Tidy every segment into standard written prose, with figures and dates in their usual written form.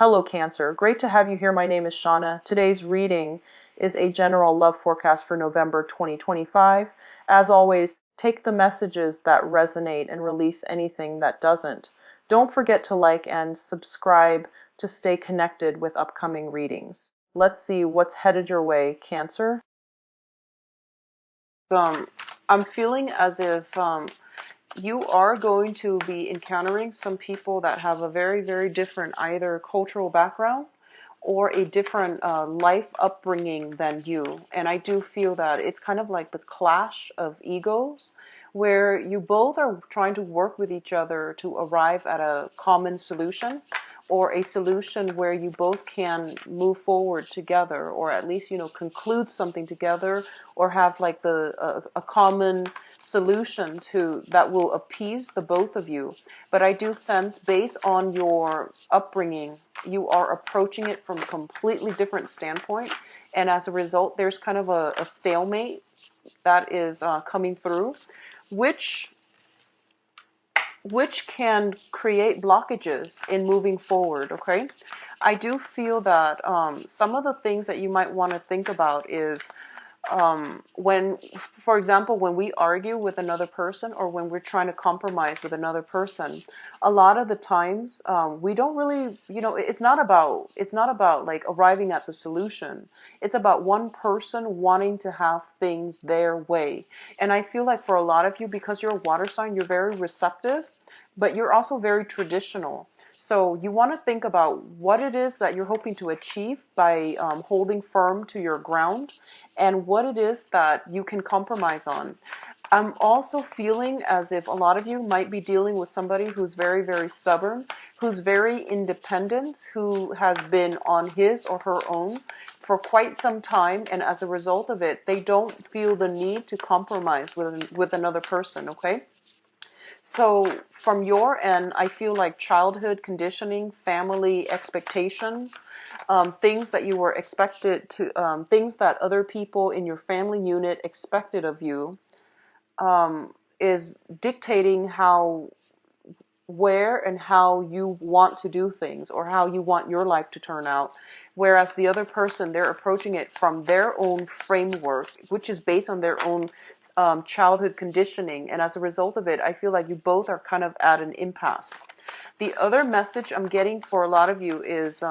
Hello, Cancer. Great to have you here. My name is Shauna. Today's reading is a general love forecast for November 2025. As always, take the messages that resonate and release anything that doesn't. Don't forget to like and subscribe to stay connected with upcoming readings. Let's see what's headed your way, Cancer. Um, I'm feeling as if you are going to be encountering some people that have a very, very different either cultural background or a different life upbringing than you. And I do feel that it's kind of like the clash of egos where you both are trying to work with each other to arrive at a common solution or a solution where you both can move forward together, or at least, conclude something together, or have like a common solution to that will appease the both of you. But I do sense, based on your upbringing, you are approaching it from a completely different standpoint, and as a result there's kind of a stalemate that is coming through, which can create blockages in moving forward. Okay, I do feel that some of the things that you might want to think about is when, for example, when we argue with another person or when we're trying to compromise with another person, a lot of the times we don't really, it's not about like arriving at the solution. It's about one person wanting to have things their way. And I feel like for a lot of you, because you're a water sign, you're very receptive, but you're also very traditional. So you want to think about what it is that you're hoping to achieve by holding firm to your ground, and what it is that you can compromise on. I'm also feeling as if a lot of you might be dealing with somebody who's very, very stubborn, who's very independent, who has been on his or her own for quite some time, and as a result of it, they don't feel the need to compromise with another person, okay? So from your end, I feel like childhood conditioning, family expectations, things that you were expected to, things that other people in your family unit expected of you, is dictating where and how you want to do things, or how you want your life to turn out. Whereas the other person, they're approaching it from their own framework, which is based on their own childhood conditioning. And as a result of it, I feel like you both are kind of at an impasse. The other message I'm getting for a lot of you is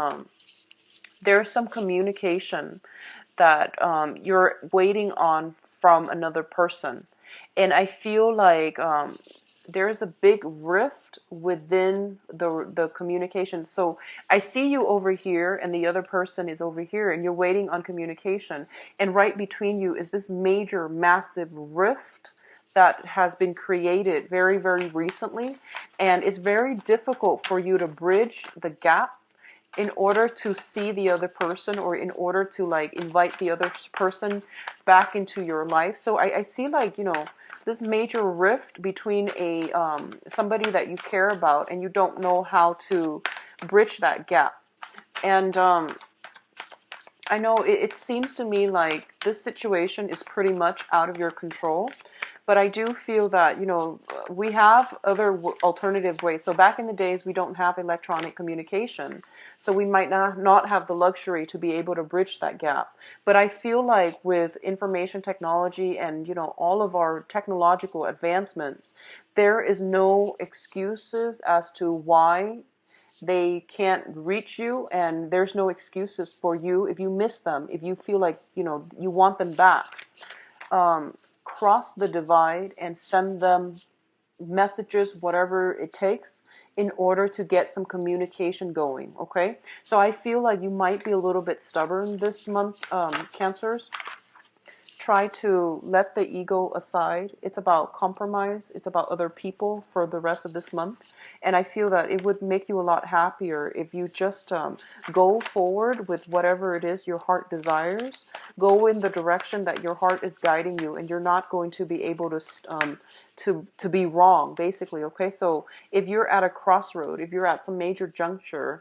there's some communication that you're waiting on from another person. And I feel like there's a big rift within the communication. So I see you over here and the other person is over here, and you're waiting on communication. And right between you is this major, massive rift that has been created very, very recently. And it's very difficult for you to bridge the gap in order to see the other person, or in order to like invite the other person back into your life. So I see like, this major rift between a somebody that you care about, and you don't know how to bridge that gap. And I know it seems to me like this situation is pretty much out of your control. But I do feel that, we have other alternative ways. So back in the days, we don't have electronic communication. So we might not have the luxury to be able to bridge that gap. But I feel like with information technology and, all of our technological advancements, there is no excuses as to why they can't reach you. And there's no excuses for you if you miss them, if you feel like, you want them back. Cross the divide and send them messages, whatever it takes, in order to get some communication going. Okay, so I feel like you might be a little bit stubborn this month, Cancers. Try to let the ego aside. It's about compromise. It's about other people for the rest of this month. And I feel that it would make you a lot happier if you just go forward with whatever it is your heart desires. Go in the direction that your heart is guiding you, and you're not going to be able to be wrong, basically. Okay, so if you're at a crossroad, if you're at some major junction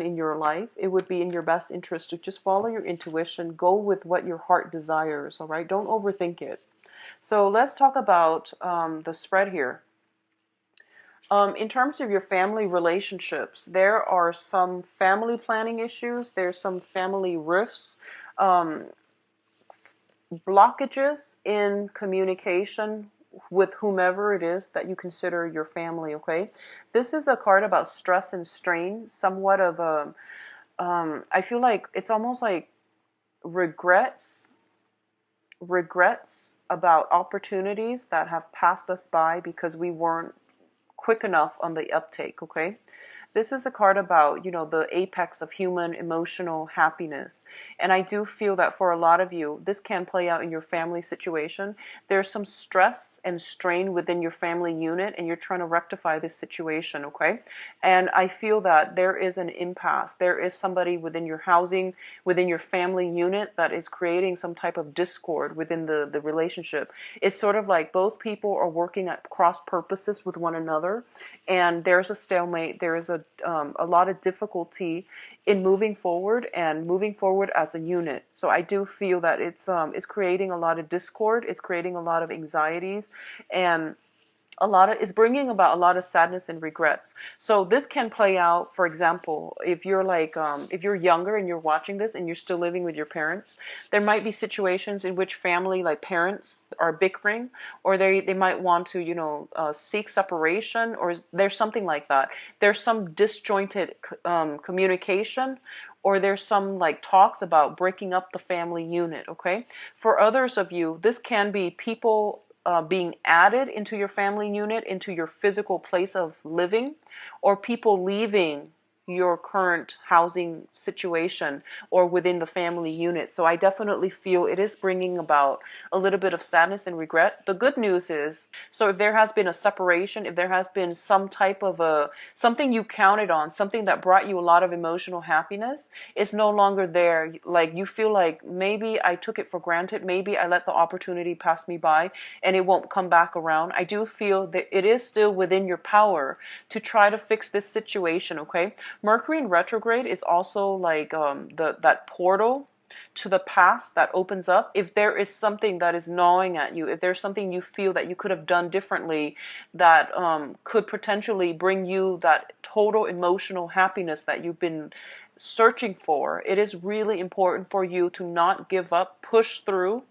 in your life, it would be in your best interest to just follow your intuition, go with what your heart desires, all right? Don't overthink it. So let's talk about the spread here. In terms of your family relationships, there are some family planning issues. There's some family rifts, um, blockages in communication with whomever it is that you consider your family. Okay, this is a card about stress and strain. Somewhat of a, I feel like it's almost like regrets, regrets about opportunities that have passed us by because we weren't quick enough on the uptake. Okay, this is a card about, the apex of human emotional happiness. And I do feel that for a lot of you, this can play out in your family situation. There's some stress and strain within your family unit, and you're trying to rectify this situation, okay? And I feel that there is an impasse. There is somebody within your housing, within your family unit, that is creating some type of discord within the relationship. It's sort of like both people are working at cross purposes with one another, and there's a stalemate. There is a lot of difficulty in moving forward and moving forward as a unit. So I do feel that it's creating a lot of discord. It's creating a lot of anxieties, and it's bringing about a lot of sadness and regrets. So this can play out, for example, if you're if you're younger and you're watching this and you're still living with your parents, there might be situations in which family, like parents, are bickering, or they might want to, seek separation, or there's something like that. There's some disjointed communication, or there's some like talks about breaking up the family unit. Okay, for others of you, this can be people being added into your family unit, into your physical place of living, or people leaving your current housing situation or within the family unit. So I definitely feel it is bringing about a little bit of sadness and regret. The good news is, so if there has been a separation, if there has been some type of something you counted on, something that brought you a lot of emotional happiness, it's no longer there. Like you feel like maybe I took it for granted, maybe I let the opportunity pass me by and it won't come back around. I do feel that it is still within your power to try to fix this situation, okay? Mercury in retrograde is also like that portal to the past that opens up. If there is something that is gnawing at you, if there's something you feel that you could have done differently that could potentially bring you that total emotional happiness that you've been searching for, it is really important for you to not give up, push through,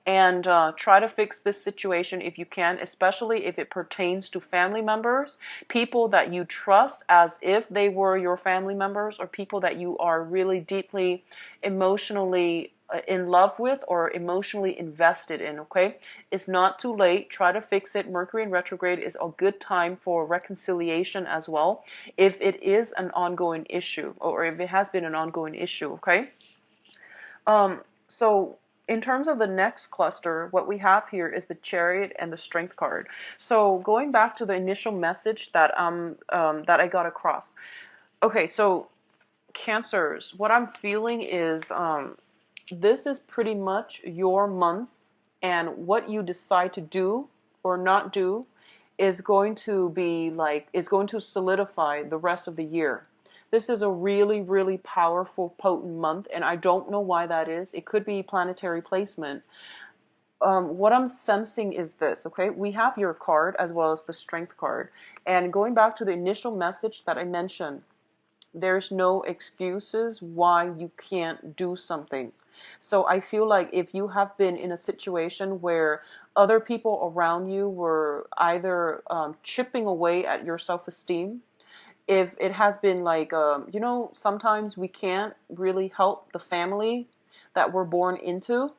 and try to fix this situation if you can, especially if it pertains to family members, people that you trust as if they were your family members, or people that you are really deeply emotionally in love with or emotionally invested in, okay? It's not too late. Try to fix it. Mercury in retrograde is a good time for reconciliation as well, if it is an ongoing issue, or if it has been an ongoing issue, okay? So in terms of the next cluster, what we have here is the Chariot and the Strength card. So going back to the initial message that that I got across. Okay, so Cancers, what I'm feeling is this is pretty much your month, and what you decide to do or not do is going to be like, is going to solidify the rest of the year. This is a really, really powerful, potent month, and I don't know why that is. It could be planetary placement. What I'm sensing is this, okay? We have your card as well as the Strength card. And going back to the initial message that I mentioned, there's no excuses why you can't do something. So I feel like if you have been in a situation where other people around you were either chipping away at your self-esteem, if it has been like, sometimes we can't really help the family that we're born into.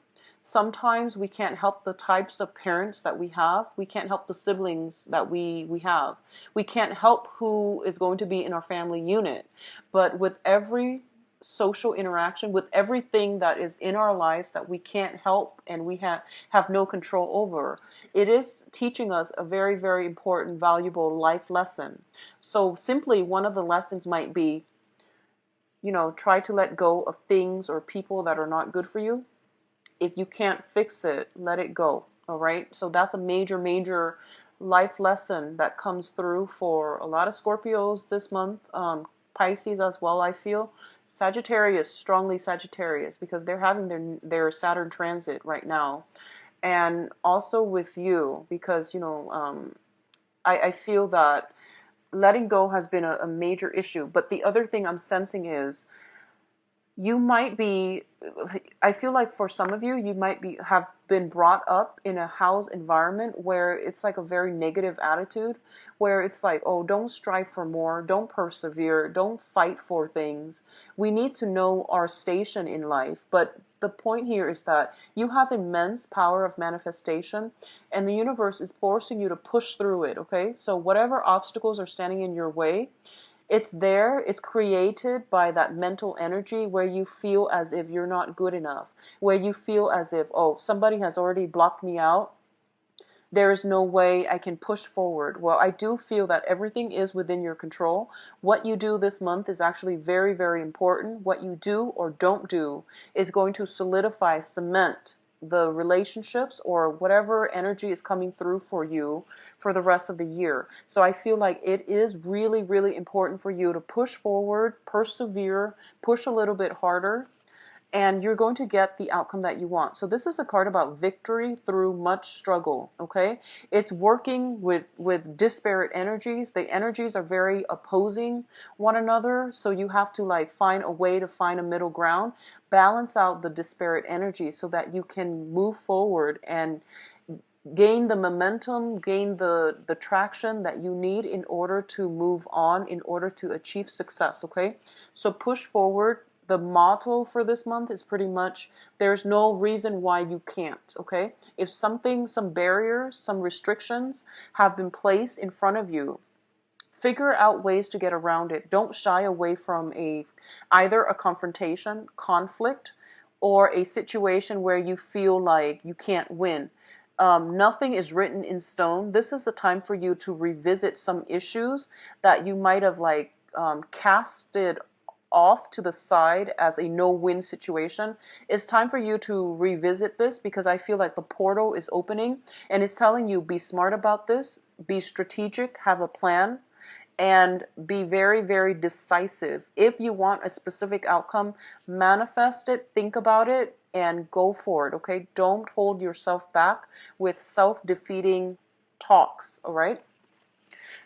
Sometimes we can't help the types of parents that we have. We can't help the siblings that we have. We can't help who is going to be in our family unit. But with every social interaction, with everything that is in our lives that we can't help and we have no control over, it is teaching us a very, very important, valuable life lesson. So simply one of the lessons might be, try to let go of things or people that are not good for you. If you can't fix it, let it go. All right. So that's a major, major life lesson that comes through for a lot of Scorpios this month. Pisces as well, I feel. Sagittarius, strongly Sagittarius, because they're having their Saturn transit right now. And also with you, because, I feel that letting go has been a major issue. But the other thing I'm sensing is you might be, I feel like for some of you, you might be have been brought up in a house environment where it's like a very negative attitude, where it's like, oh, don't strive for more, don't persevere, don't fight for things. We need to know our station in life. But the point here is that you have immense power of manifestation, and the universe is forcing you to push through it, okay? So whatever obstacles are standing in your way, it's there, it's created by that mental energy where you feel as if you're not good enough, where you feel as if, oh, somebody has already blocked me out. There is no way I can push forward. Well, I do feel that everything is within your control. What you do this month is actually very, very important. What you do or don't do is going to solidify, cement the relationships or whatever energy is coming through for you for the rest of the year. So I feel like it is really, really important for you to push forward, persevere, push a little bit harder, and you're going to get the outcome that you want. So this is a card about victory through much struggle, okay? It's working with disparate energies. The energies are very opposing one another, so you have to like find a way to find a middle ground, balance out the disparate energies so that you can move forward and gain the momentum, gain the traction that you need in order to move on, in order to achieve success, okay? So push forward. The motto for this month is pretty much, there's no reason why you can't, okay? If something, some barriers, some restrictions have been placed in front of you, figure out ways to get around it. Don't shy away from either a confrontation, conflict, or a situation where you feel like you can't win. Nothing is written in stone. This is a time for you to revisit some issues that you might have like casted off to the side as a no-win situation. It's time for you to revisit this because I feel like the portal is opening and it's telling you be smart about this, be strategic, have a plan, and be very, very decisive. If you want a specific outcome, manifest it, think about it, and go for it, okay? Don't hold yourself back with self-defeating talks, all right?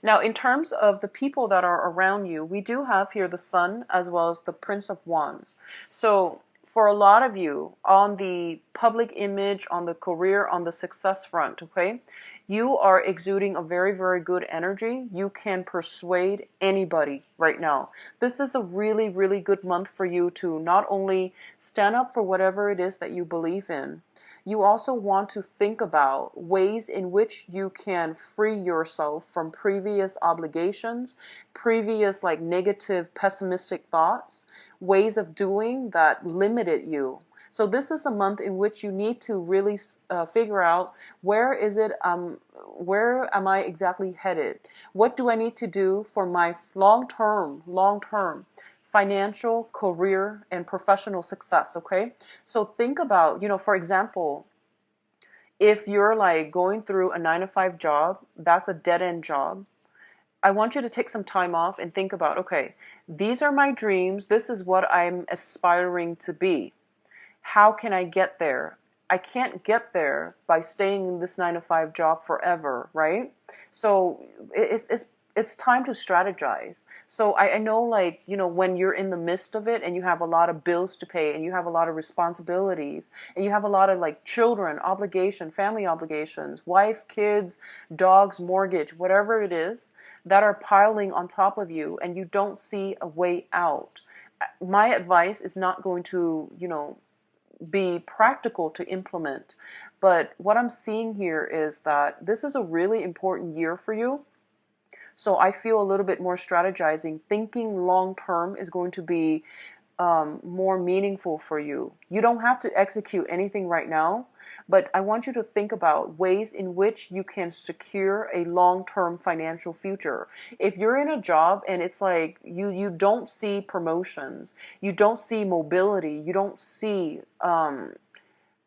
Now, in terms of the people that are around you, we do have here the Sun as well as the Prince of Wands. So for a lot of you, on the public image, on the career, on the success front, okay, you are exuding a very, very good energy. You can persuade anybody right now. This is a really, really good month for you to not only stand up for whatever it is that you believe in, you also want to think about ways in which you can free yourself from previous obligations, previous like negative, pessimistic thoughts, ways of doing that limited you. So this is a month in which you need to really figure out where am I exactly headed? What do I need to do for my long-term financial, career, and professional success, okay? So think about, for example, if you're like going through a 9-to-5 job, that's a dead-end job. I want you to take some time off and think about, okay, these are my dreams. This is what I'm aspiring to be. How can I get there? I can't get there by staying in this 9-to-5 job forever, right? So it's time to strategize. So I know, like, when you're in the midst of it and you have a lot of bills to pay and you have a lot of responsibilities and you have a lot of like children, obligation, family obligations, wife, kids, dogs, mortgage, whatever it is that are piling on top of you and you don't see a way out. My advice is not going to, be practical to implement. But what I'm seeing here is that this is a really important year for you. So I feel a little bit more strategizing. Thinking long term is going to be more meaningful for you. You don't have to execute anything right now, but I want you to think about ways in which you can secure a long-term financial future. If you're in a job and it's like you don't see promotions, you don't see mobility, you don't see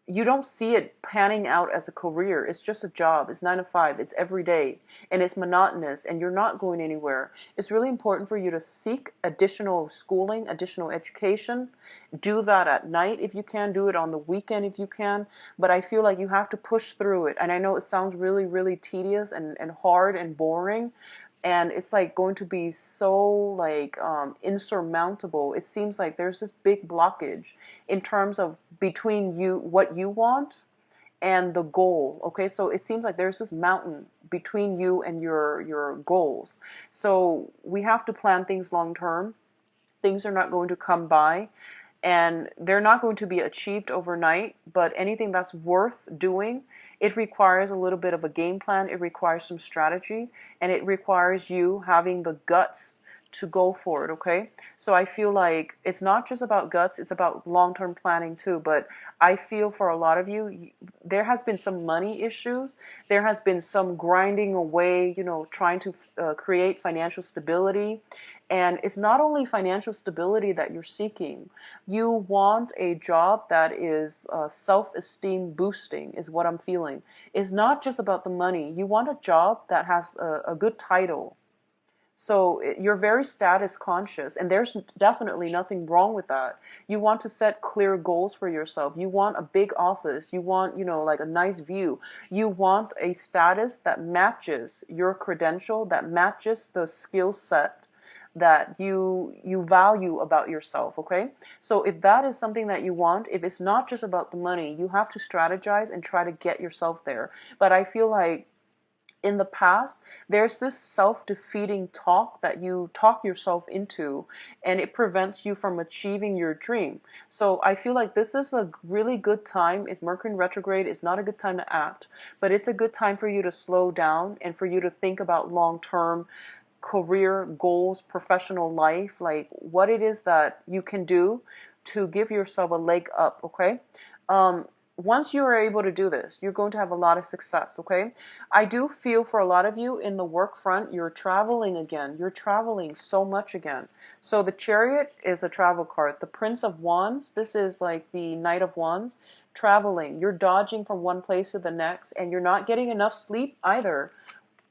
it panning out as a career. It's just a job. It's 9-to-5. It's every day. And it's monotonous and you're not going anywhere. It's really important for you to seek additional schooling, additional education. Do that at night if you can. Do it on the weekend if you can. But I feel like you have to push through it. And I know it sounds really, really tedious and hard and boring. and it's like going to be so like insurmountable. It seems like there's this big blockage in terms of between you, what you want, and the goal. Okay, so it seems like there's this mountain between you and your goals. So we have to plan things long term. Things are not going to come by, and they're not going to be achieved overnight, but anything that's worth doing, it requires a little bit of a game plan, it requires some strategy, and it requires you having the guts to go for it, okay? So I feel like it's not just about guts, it's about long-term planning too, but I feel for a lot of you, there has been some money issues, there has been some grinding away, trying to create financial stability. And it's not only financial stability that you're seeking. You want a job that is self-esteem boosting, is what I'm feeling. It's not just about the money. You want a job that has a good title. So you're very status conscious, and there's definitely nothing wrong with that. You want to set clear goals for yourself. You want a big office. You want, like a nice view. You want a status that matches your credential, that matches the skill set that you value about yourself, okay? So if that is something that you want, if it's not just about the money, you have to strategize and try to get yourself there. But I feel like in the past, there's this self-defeating talk that you talk yourself into, and it prevents you from achieving your dream. So I feel like this is a really good time. It's Mercury in retrograde. It's not a good time to act, but it's a good time for you to slow down and for you to think about long-term career goals, professional life, like what it is that you can do to give yourself a leg up, okay? Once you are able to do this, you're going to have a lot of success, okay? I do feel for a lot of you in the work front, you're traveling again. You're traveling so much again. So the Chariot is a travel card. The Prince of Wands, this is like the Knight of Wands, traveling. You're dodging from one place to the next, and you're not getting enough sleep either.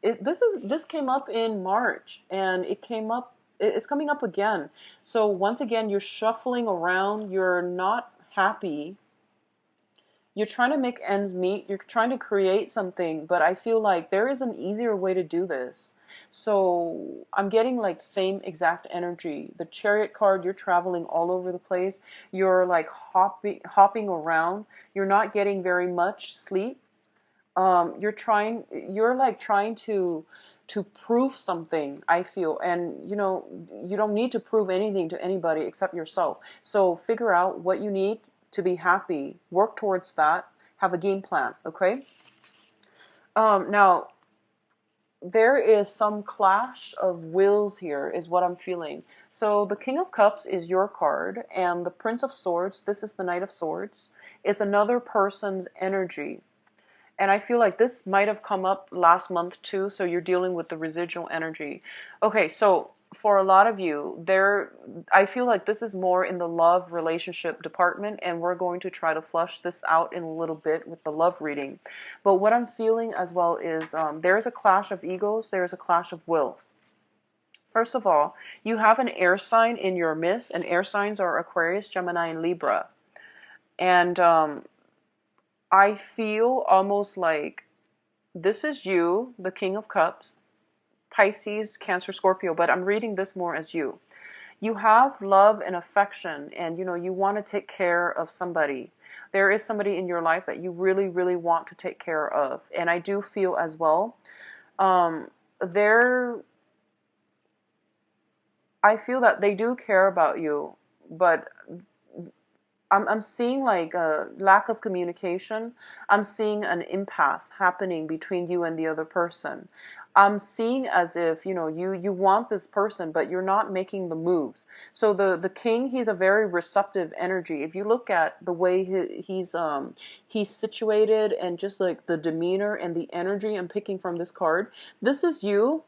This came up in March, and it's coming up again. So once again, you're shuffling around, you're not happy, you're trying to make ends meet, you're trying to create something, but I feel like there is an easier way to do this. So I'm getting like same exact energy. The Chariot card, you're traveling all over the place, you're like hopping around, you're not getting very much sleep. You're like trying to prove something, I feel, and you don't need to prove anything to anybody except yourself. So figure out what you need to be happy, work towards that, have a game plan, okay? Now there is some clash of wills here, is what I'm feeling. So the King of Cups is your card, and the Prince of Swords, this is the Knight of Swords, is another person's energy. And I feel like this might have come up last month too, so you're dealing with the residual energy. Okay, so for a lot of you, I feel like this is more in the love relationship department, and we're going to try to flush this out in a little bit with the love reading. But what I'm feeling as well is there's a clash of egos, there's a clash of wills. First of all, you have an air sign in your midst, and air signs are Aquarius, Gemini, and Libra. And I feel almost like this is you, the King of Cups, Pisces, Cancer, Scorpio, but I'm reading this more as you. You have love and affection, and you want to take care of somebody. There is somebody in your life that you really, really want to take care of. And I do feel as well, I feel that they do care about you, but I'm seeing like a lack of communication. I'm seeing an impasse happening between you and the other person. I'm seeing as if, you want this person, but you're not making the moves. So the king, he's a very receptive energy. If you look at the way he's situated, and just like the demeanor and the energy I'm picking from this card, this is you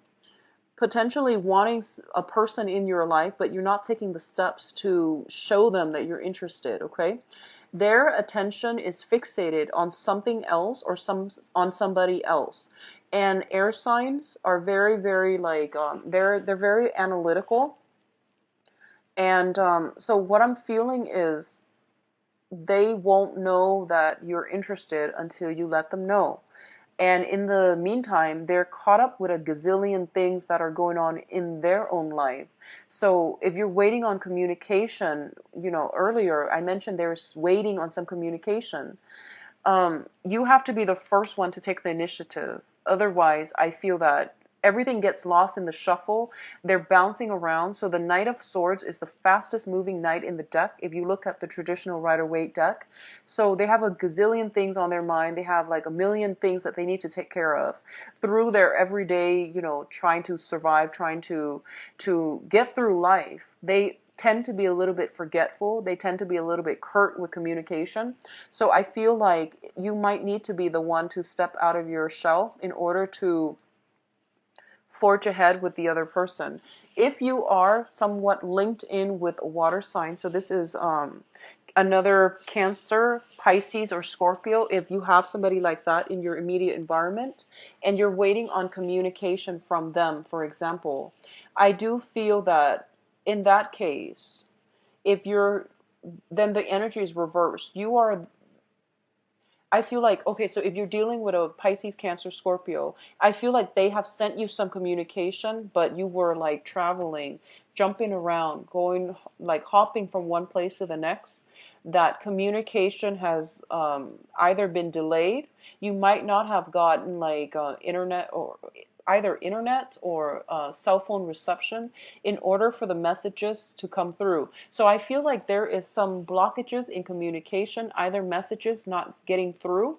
potentially wanting a person in your life, but you're not taking the steps to show them that you're interested, okay? Their attention is fixated on something else or on somebody else. And air signs are very, very like, they're very analytical. And so what I'm feeling is they won't know that you're interested until you let them know. And in the meantime, they're caught up with a gazillion things that are going on in their own life. So if you're waiting on communication, earlier I mentioned there's waiting on some communication. You have to be the first one to take the initiative. Otherwise, I feel that everything gets lost in the shuffle. They're bouncing around. So the Knight of Swords is the fastest moving knight in the deck if you look at the traditional Rider-Waite deck. So they have a gazillion things on their mind. They have like a million things that they need to take care of through their everyday, trying to survive, trying to get through life. They tend to be a little bit forgetful. They tend to be a little bit curt with communication. So I feel like you might need to be the one to step out of your shell in order to forge ahead with the other person. If you are somewhat linked in with a water sign, so this is another Cancer, Pisces, or Scorpio, if you have somebody like that in your immediate environment and you're waiting on communication from them, for example, I do feel that in that case, then the energy is reversed. I feel like, okay, so if you're dealing with a Pisces, Cancer, Scorpio, I feel like they have sent you some communication, but you were like traveling, jumping around, going, like hopping from one place to the next. That communication has either been delayed. You might not have gotten like internet or either internet or cell phone reception in order for the messages to come through. So I feel like there is some blockages in communication, either messages not getting through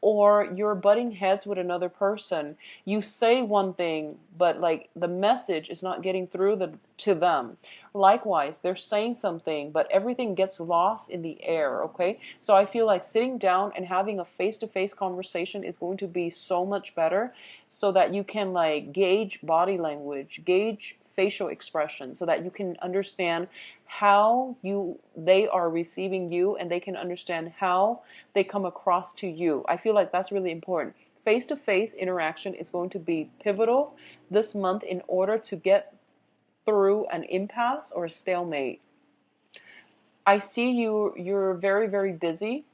or you're butting heads with another person. You say one thing, but like the message is not getting through to them. Likewise, they're saying something, but everything gets lost in the air, okay? So I feel like sitting down and having a face-to-face conversation is going to be so much better so that you can like gauge body language, gauge facial expression so that you can understand how they are receiving you and they can understand how they come across to you. I feel like that's really important. Face-to-face interaction is going to be pivotal this month in order to get through an impasse or a stalemate. I see you're very, very busy,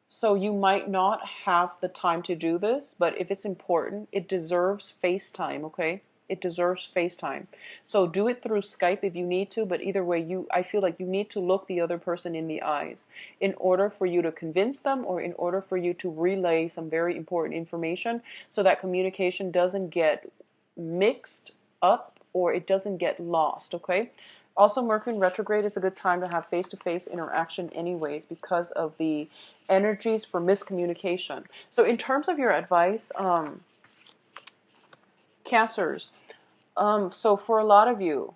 so you might not have the time to do this, but if it's important, it deserves FaceTime, okay? It deserves FaceTime. So do it through Skype if you need to, but either way, I feel like you need to look the other person in the eyes in order for you to convince them or in order for you to relay some very important information so that communication doesn't get mixed up or it doesn't get lost, okay? Also, Mercury in retrograde is a good time to have face-to-face interaction anyways because of the energies for miscommunication. So in terms of your advice, Cancers, so for a lot of you,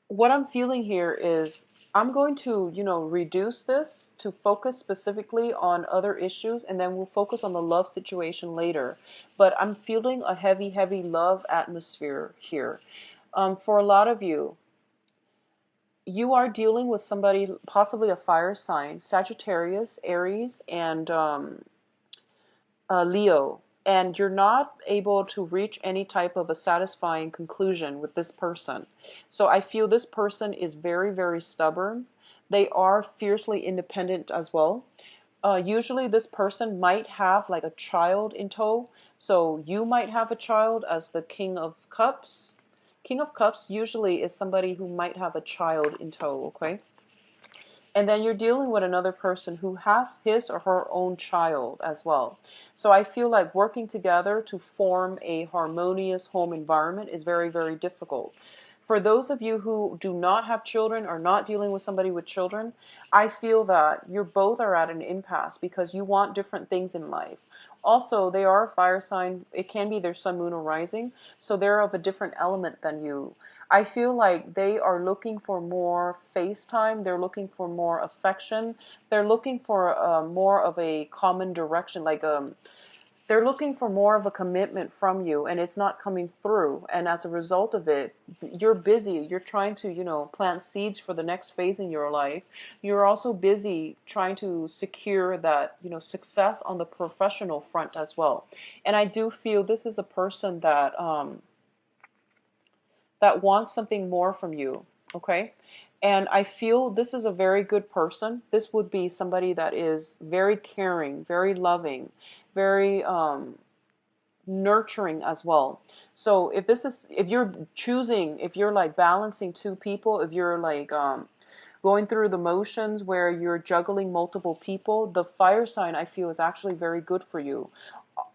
what I'm feeling here is I'm going to, reduce this to focus specifically on other issues, and then we'll focus on the love situation later. But I'm feeling a heavy, heavy love atmosphere here. For a lot of you, you are dealing with somebody, possibly a fire sign, Sagittarius, Aries, and Leo. And you're not able to reach any type of a satisfying conclusion with this person. So I feel this person is very, very stubborn. They are fiercely independent as well. Usually this person might have like a child in tow. So you might have a child as the King of Cups. King of Cups usually is somebody who might have a child in tow, okay? And then you're dealing with another person who has his or her own child as well. So I feel like working together to form a harmonious home environment is very, very difficult. For those of you who do not have children or not dealing with somebody with children, I feel that you both are at an impasse because you want different things in life. Also, they are a fire sign. It can be their sun, moon, or rising. So they're of a different element than you. I feel like they are looking for more FaceTime. They're looking for more affection. They're looking for more of a common direction. They're looking for more of a commitment from you, and it's not coming through. And as a result of it, you're busy. You're trying to, plant seeds for the next phase in your life. You're also busy trying to secure that, success on the professional front as well. And I do feel this is a person that wants something more from you. okay? And I feel this is a very good person. This would be somebody that is very caring, very loving, very nurturing as well. So if you're choosing, if you're like balancing two people, if you're like going through the motions where you're juggling multiple people, the fire sign I feel is actually very good for you.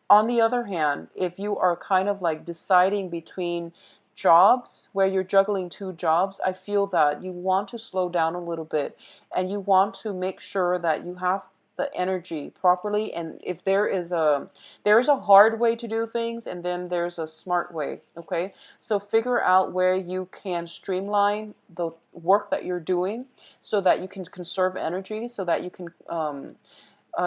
On the other hand, if you are kind of like deciding between jobs where you're juggling two jobs, I feel that you want to slow down a little bit and you want to make sure that you have the energy properly. And if there's a hard way to do things and then there's a smart way, okay? So figure out where you can streamline the work that you're doing so that you can conserve energy, so that you can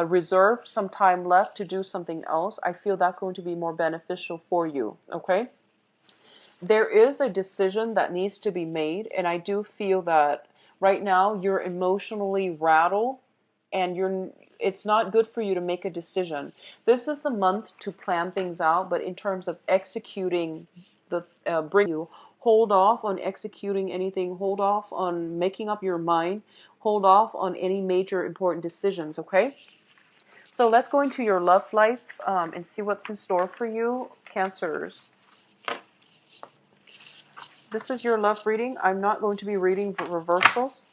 reserve some time left to do something else. I feel that's going to be more beneficial for you, okay? There is a decision that needs to be made, and I do feel that right now you're emotionally rattled and it's not good for you to make a decision. This is the month to plan things out, but in terms of executing the bring you, hold off on executing anything, hold off on making up your mind, hold off on any major important decisions, okay? So let's go into your love life and see what's in store for you, Cancers. This is your love reading. I'm not going to be reading reversals.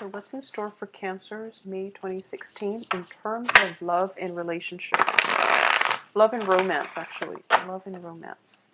So what's in store for Cancers, May 2016, in terms of love and relationship? Love and romance, actually. Love and romance.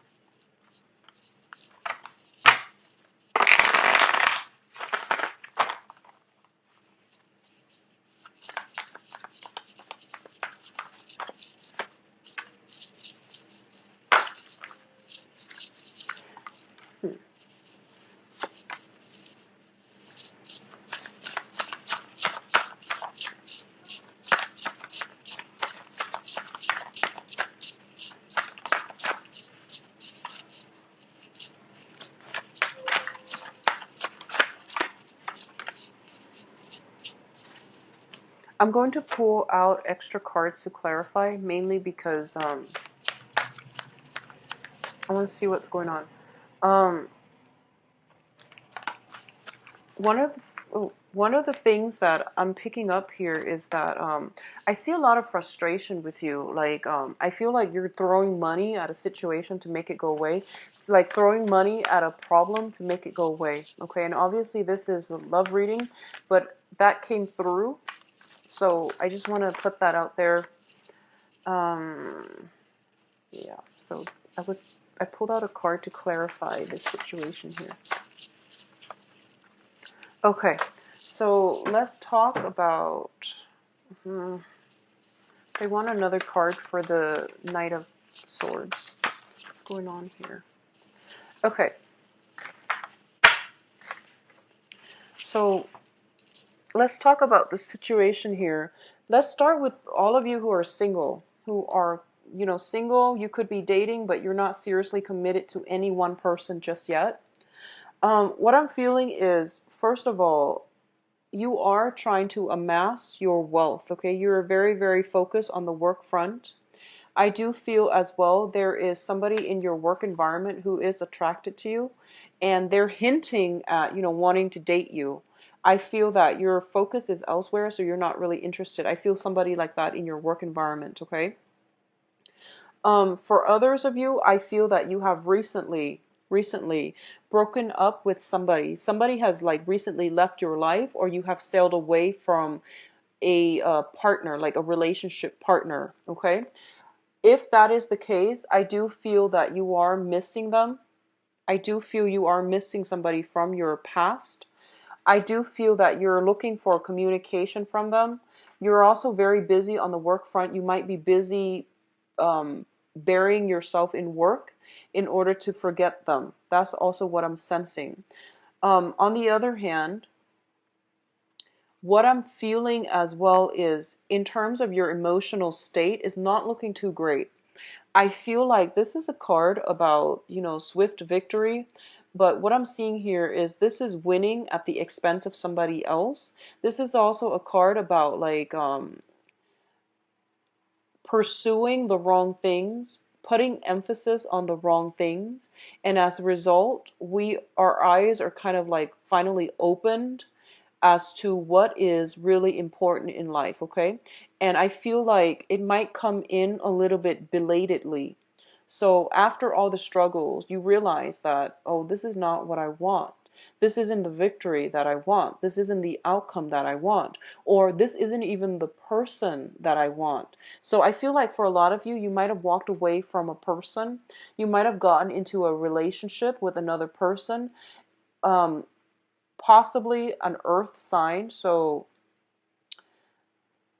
I'm going to pull out extra cards to clarify, mainly because I want to see what's going on. One of the things that I'm picking up here is that I see a lot of frustration with you. Like I feel like you're throwing money at a situation to make it go away, like throwing money at a problem to make it go away. Okay, and obviously this is a love reading, but that came through. So I just want to put that out there. Yeah. So I pulled out a card to clarify this situation here. Okay, so let's talk about, I want another card for the Knight of Swords. What's going on here? Okay. So let's talk about the situation here. Let's start with all of you who are single, single. You could be dating, but you're not seriously committed to any one person just yet. What I'm feeling is, first of all, you are trying to amass your wealth, okay? You're very, very focused on the work front. I do feel as well there is somebody in your work environment who is attracted to you, and they're hinting at, wanting to date you. I feel that your focus is elsewhere, so you're not really interested. I feel somebody like that in your work environment, okay? For others of you, I feel that you have recently broken up with somebody. Somebody has like recently left your life, or you have sailed away from a partner, like a relationship partner, okay? If that is the case, I do feel that you are missing them. I do feel you are missing somebody from your past. I do feel that you're looking for communication from them. You're also very busy on the work front. You might be busy burying yourself in work in order to forget them. That's also what I'm sensing. On the other hand, what I'm feeling as well is, in terms of your emotional state, is not looking too great. I feel like this is a card about, swift victory. But what I'm seeing here is this is winning at the expense of somebody else. This is also a card about like pursuing the wrong things, putting emphasis on the wrong things. And as a result, our eyes are kind of like finally opened as to what is really important in life, okay? And I feel like it might come in a little bit belatedly. So after all the struggles, you realize that, oh, this is not what I want. This isn't the victory that I want. This isn't the outcome that I want. Or this isn't even the person that I want. So I feel like for a lot of you, you might have walked away from a person. You might have gotten into a relationship with another person. Um, Possibly an earth sign. So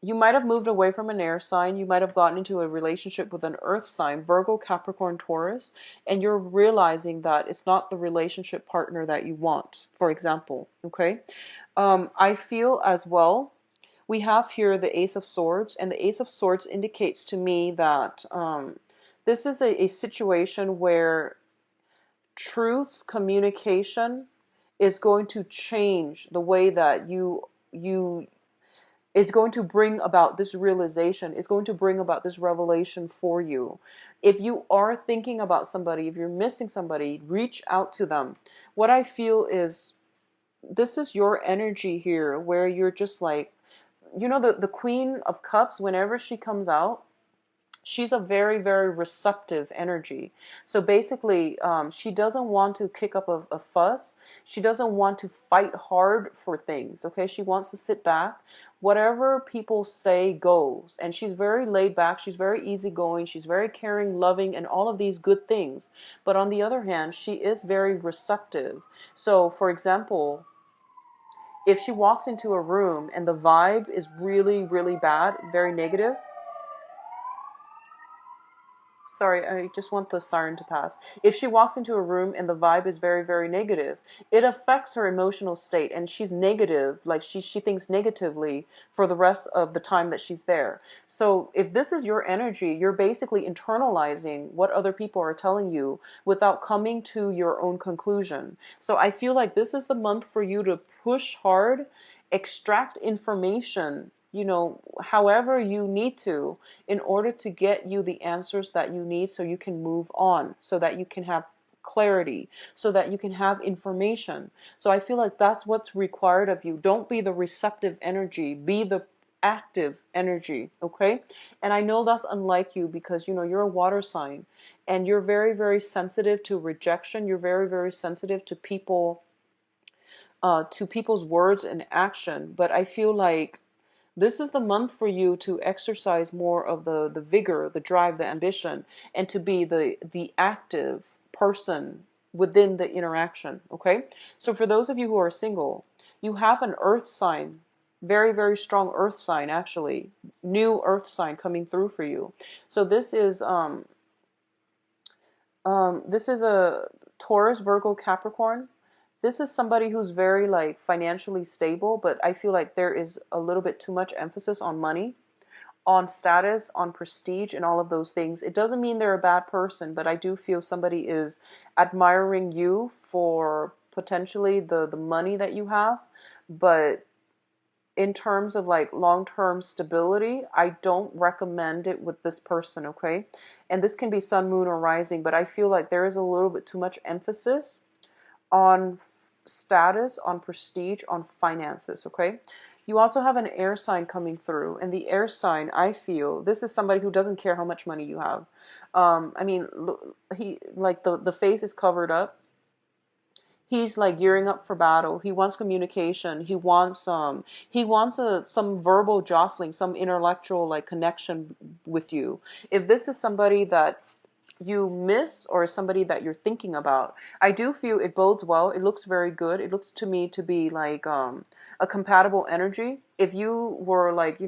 you might have moved away from an air sign. You might have gotten into a relationship with an earth sign, Virgo, Capricorn, Taurus, and you're realizing that it's not the relationship partner that you want, for example. Okay. I feel as well, we have here the Ace of Swords, and the Ace of Swords indicates to me that this is a situation where truths, communication is going to change the way that you it's going to bring about this realization. It's going to bring about this revelation for you. If you are thinking about somebody, if you're missing somebody, reach out to them. What I feel is this is your energy here where you're just like, the Queen of Cups, whenever she comes out, she's a very, very receptive energy. So basically, she doesn't want to kick up a fuss. She doesn't want to fight hard for things. Okay, she wants to sit back. Whatever people say goes. And she's very laid back. She's very easygoing. She's very caring, loving, and all of these good things. But on the other hand, she is very receptive. So, for example, if she walks into a room and the vibe is really, really bad, very negative. Sorry, I just want the siren to pass. If she walks into a room and the vibe is very, very negative, it affects her emotional state, and she's negative, like she thinks negatively for the rest of the time that she's there. So if this is your energy, you're basically internalizing what other people are telling you without coming to your own conclusion. So I feel like this is the month for you to push hard, extract information, however you need to, in order to get you the answers that you need so you can move on, so that you can have clarity, so that you can have information. So I feel like that's what's required of you. Don't be the receptive energy, be the active energy, okay? And I know that's unlike you because, you're a water sign and you're very, very sensitive to rejection. You're very, very sensitive to people's words and action. But I feel like this is the month for you to exercise more of the vigor, the drive, the ambition, and to be the active person within the interaction, okay? So for those of you who are single, you have an earth sign, very, very strong earth sign, actually, new earth sign coming through for you. So this is a Taurus, Virgo, Capricorn. This is somebody who's very like financially stable, but I feel like there is a little bit too much emphasis on money, on status, on prestige, and all of those things. It doesn't mean they're a bad person, but I do feel somebody is admiring you for potentially the money that you have. But in terms of like long-term stability, I don't recommend it with this person, okay? And this can be sun, moon, or rising, but I feel like there is a little bit too much emphasis on status, on prestige, on finances, okay? You also have an air sign coming through, and the air sign, I feel, this is somebody who doesn't care how much money you have. I mean, he like the face is covered up. He's like gearing up for battle. He wants communication. He wants some verbal jostling, some intellectual like connection with you. If this is somebody that you miss or somebody that you're thinking about, I do feel it bodes well. It looks very good. It looks to me to be like a compatible energy. If you were like,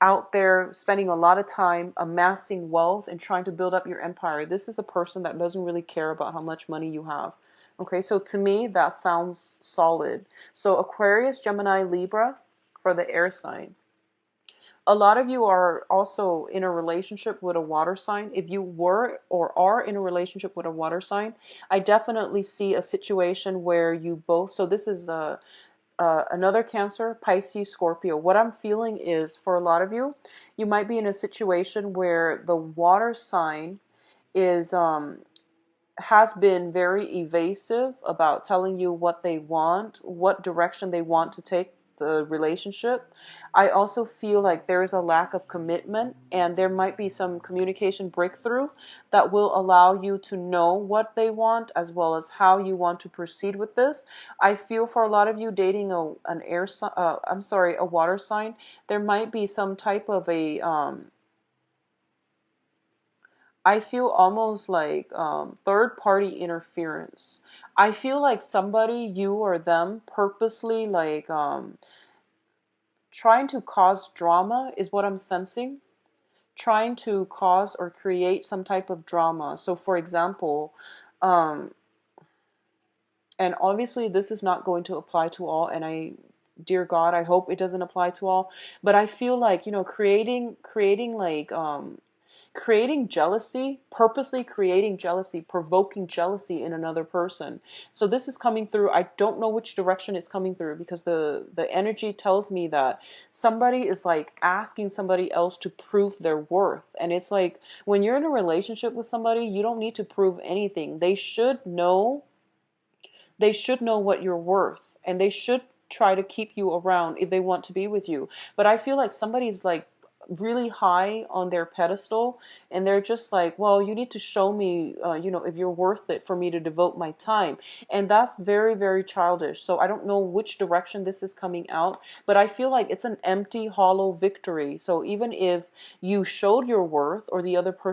out there spending a lot of time amassing wealth and trying to build up your empire, this is a person that doesn't really care about how much money you have. Okay, so to me, that sounds solid. So Aquarius, Gemini, Libra for the air sign. A lot of you are also in a relationship with a water sign. If you were or are in a relationship with a water sign, I definitely see a situation where you both, so this is another Cancer, Pisces, Scorpio. What I'm feeling is for a lot of you, you might be in a situation where the water sign is has been very evasive about telling you what they want, what direction they want to take the relationship. I also feel like there is a lack of commitment, and there might be some communication breakthrough that will allow you to know what they want as well as how you want to proceed with this. I feel for a lot of you dating an a water sign, there might be some type of a I feel almost like third party interference. I feel like somebody, you or them, purposely like trying to cause drama is what I'm sensing. Trying to cause or create some type of drama. So, for example, um, and obviously this is not going to apply to all, and dear God, I hope it doesn't apply to all. But I feel like, creating like creating jealousy, purposely creating jealousy, provoking jealousy in another person. So this is coming through. I don't know which direction it's coming through, because the energy tells me that somebody is like asking somebody else to prove their worth. And it's like, when you're in a relationship with somebody, you don't need to prove anything. They should know what you're worth, and they should try to keep you around if they want to be with you. But I feel like somebody's like really high on their pedestal, and they're just like, well, you need to show me, if you're worth it for me to devote my time. And that's very, very childish. So I don't know which direction this is coming out, but I feel like it's an empty, hollow victory. So even if you showed your worth, or the other person